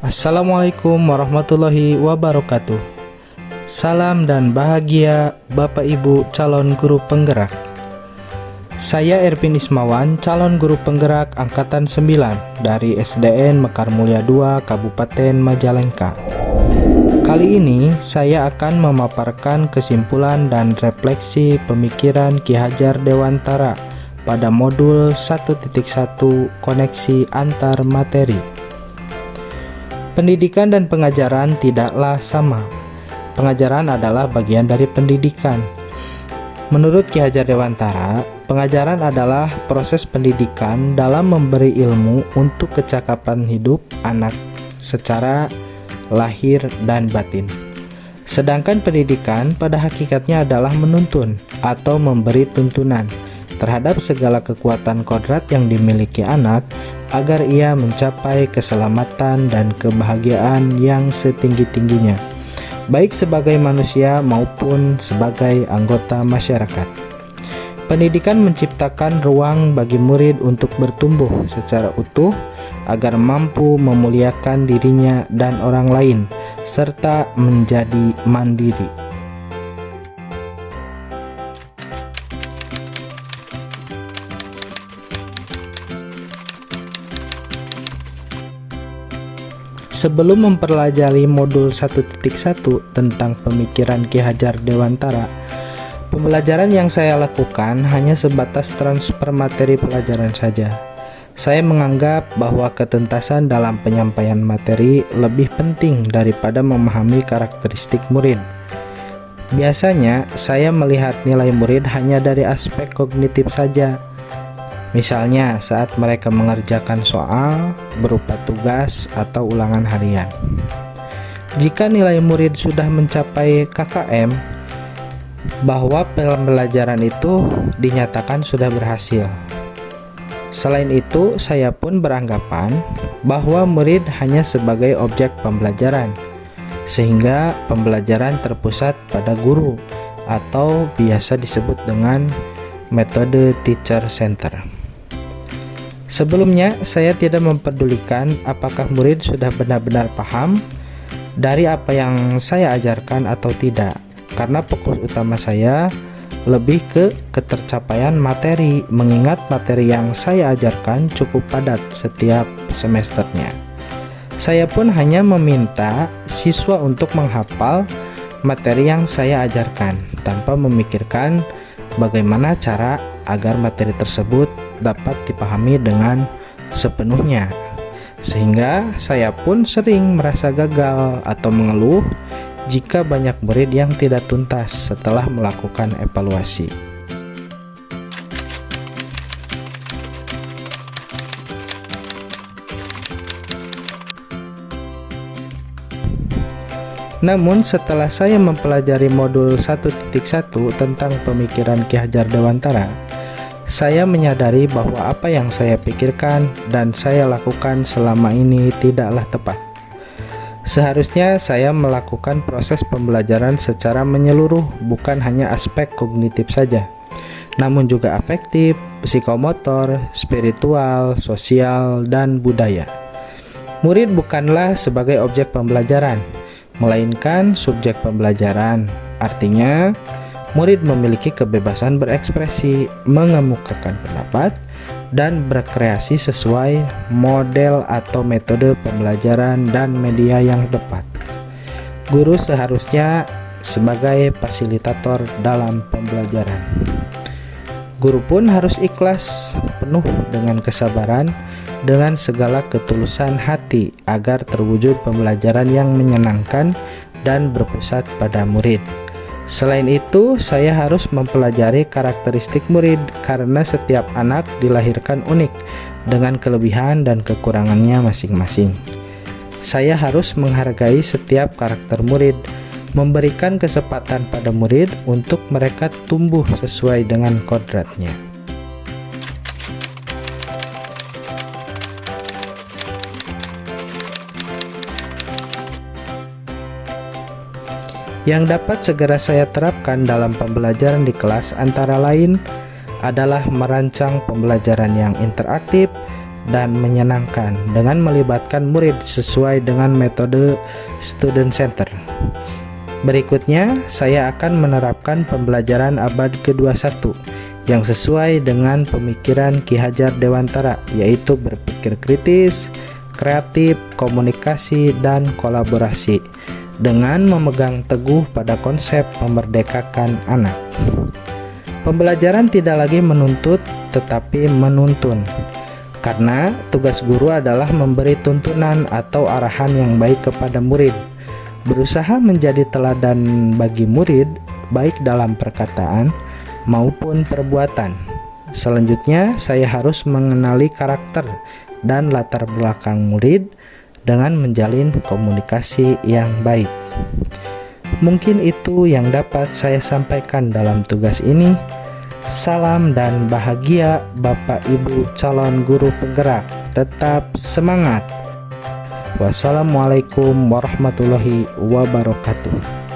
Assalamualaikum warahmatullahi wabarakatuh. Salam dan bahagia Bapak Ibu calon guru penggerak. Saya Ervin Ismawan, calon guru penggerak Angkatan 9 dari SDN Mekar Mulia II, Kabupaten Majalengka. Kali ini saya akan memaparkan kesimpulan dan refleksi pemikiran Ki Hajar Dewantara pada modul 1.1 koneksi antar materi. Pendidikan dan pengajaran tidaklah sama. Pengajaran adalah bagian dari pendidikan. Menurut Ki Hajar Dewantara, pengajaran adalah proses pendidikan dalam memberi ilmu untuk kecakapan hidup anak secara lahir dan batin. Sedangkan pendidikan pada hakikatnya adalah menuntun atau memberi tuntunan terhadap segala kekuatan kodrat yang dimiliki anak agar ia mencapai keselamatan dan kebahagiaan yang setinggi-tingginya, baik sebagai manusia maupun sebagai anggota masyarakat. Pendidikan menciptakan ruang bagi murid untuk bertumbuh secara utuh agar mampu memuliakan dirinya dan orang lain, serta menjadi mandiri. Sebelum mempelajari modul 1.1 tentang pemikiran Ki Hajar Dewantara, pembelajaran yang saya lakukan hanya sebatas transfer materi pelajaran saja. Saya menganggap bahwa ketuntasan dalam penyampaian materi lebih penting daripada memahami karakteristik murid. Biasanya, saya melihat nilai murid hanya dari aspek kognitif saja. Misalnya saat mereka mengerjakan soal berupa tugas atau ulangan harian. Jika nilai murid sudah mencapai KKM, bahwa pembelajaran itu dinyatakan sudah berhasil. Selain itu, saya pun beranggapan bahwa murid hanya sebagai objek pembelajaran, sehingga pembelajaran terpusat pada guru atau biasa disebut dengan metode teacher center. Sebelumnya, saya tidak mempedulikan apakah murid sudah benar-benar paham dari apa yang saya ajarkan atau tidak, karena fokus utama saya lebih ke ketercapaian materi, mengingat materi yang saya ajarkan cukup padat setiap semesternya. Saya pun hanya meminta siswa untuk menghafal materi yang saya ajarkan, tanpa memikirkan bagaimana cara agar materi tersebut dapat dipahami dengan sepenuhnya, sehingga saya pun sering merasa gagal atau mengeluh jika banyak murid yang tidak tuntas setelah melakukan evaluasi. Namun setelah saya mempelajari modul 1.1 tentang pemikiran Ki Hajar Dewantara, saya menyadari bahwa apa yang saya pikirkan dan saya lakukan selama ini tidaklah tepat. Seharusnya saya melakukan proses pembelajaran secara menyeluruh, bukan hanya aspek kognitif saja, namun juga afektif, psikomotor, spiritual, sosial, dan budaya. Murid bukanlah sebagai objek pembelajaran, melainkan subjek pembelajaran. Artinya, murid memiliki kebebasan berekspresi, mengemukakan pendapat, dan berkreasi sesuai model atau metode pembelajaran dan media yang tepat. Guru seharusnya sebagai fasilitator dalam pembelajaran. Guru pun harus ikhlas, penuh dengan kesabaran, dengan segala ketulusan hati agar terwujud pembelajaran yang menyenangkan dan berpusat pada murid. Selain itu, saya harus mempelajari karakteristik murid karena setiap anak dilahirkan unik dengan kelebihan dan kekurangannya masing-masing. Saya harus menghargai setiap karakter murid, memberikan kesempatan pada murid untuk mereka tumbuh sesuai dengan kodratnya. Yang dapat segera saya terapkan dalam pembelajaran di kelas antara lain adalah merancang pembelajaran yang interaktif dan menyenangkan dengan melibatkan murid sesuai dengan metode student center. Berikutnya, saya akan menerapkan pembelajaran abad ke-21 yang sesuai dengan pemikiran Ki Hajar Dewantara, yaitu berpikir kritis, kreatif, komunikasi, dan kolaborasi, dengan memegang teguh pada konsep memerdekakan anak. Pembelajaran tidak lagi menuntut, tetapi menuntun, karena tugas guru adalah memberi tuntunan atau arahan yang baik kepada murid, berusaha menjadi teladan bagi murid, baik dalam perkataan maupun perbuatan. Selanjutnya, saya harus mengenali karakter dan latar belakang murid dengan menjalin komunikasi yang baik. Mungkin itu yang dapat saya sampaikan dalam tugas ini. Salam dan bahagia Bapak Ibu calon guru penggerak. Tetap semangat. Wassalamualaikum warahmatullahi wabarakatuh.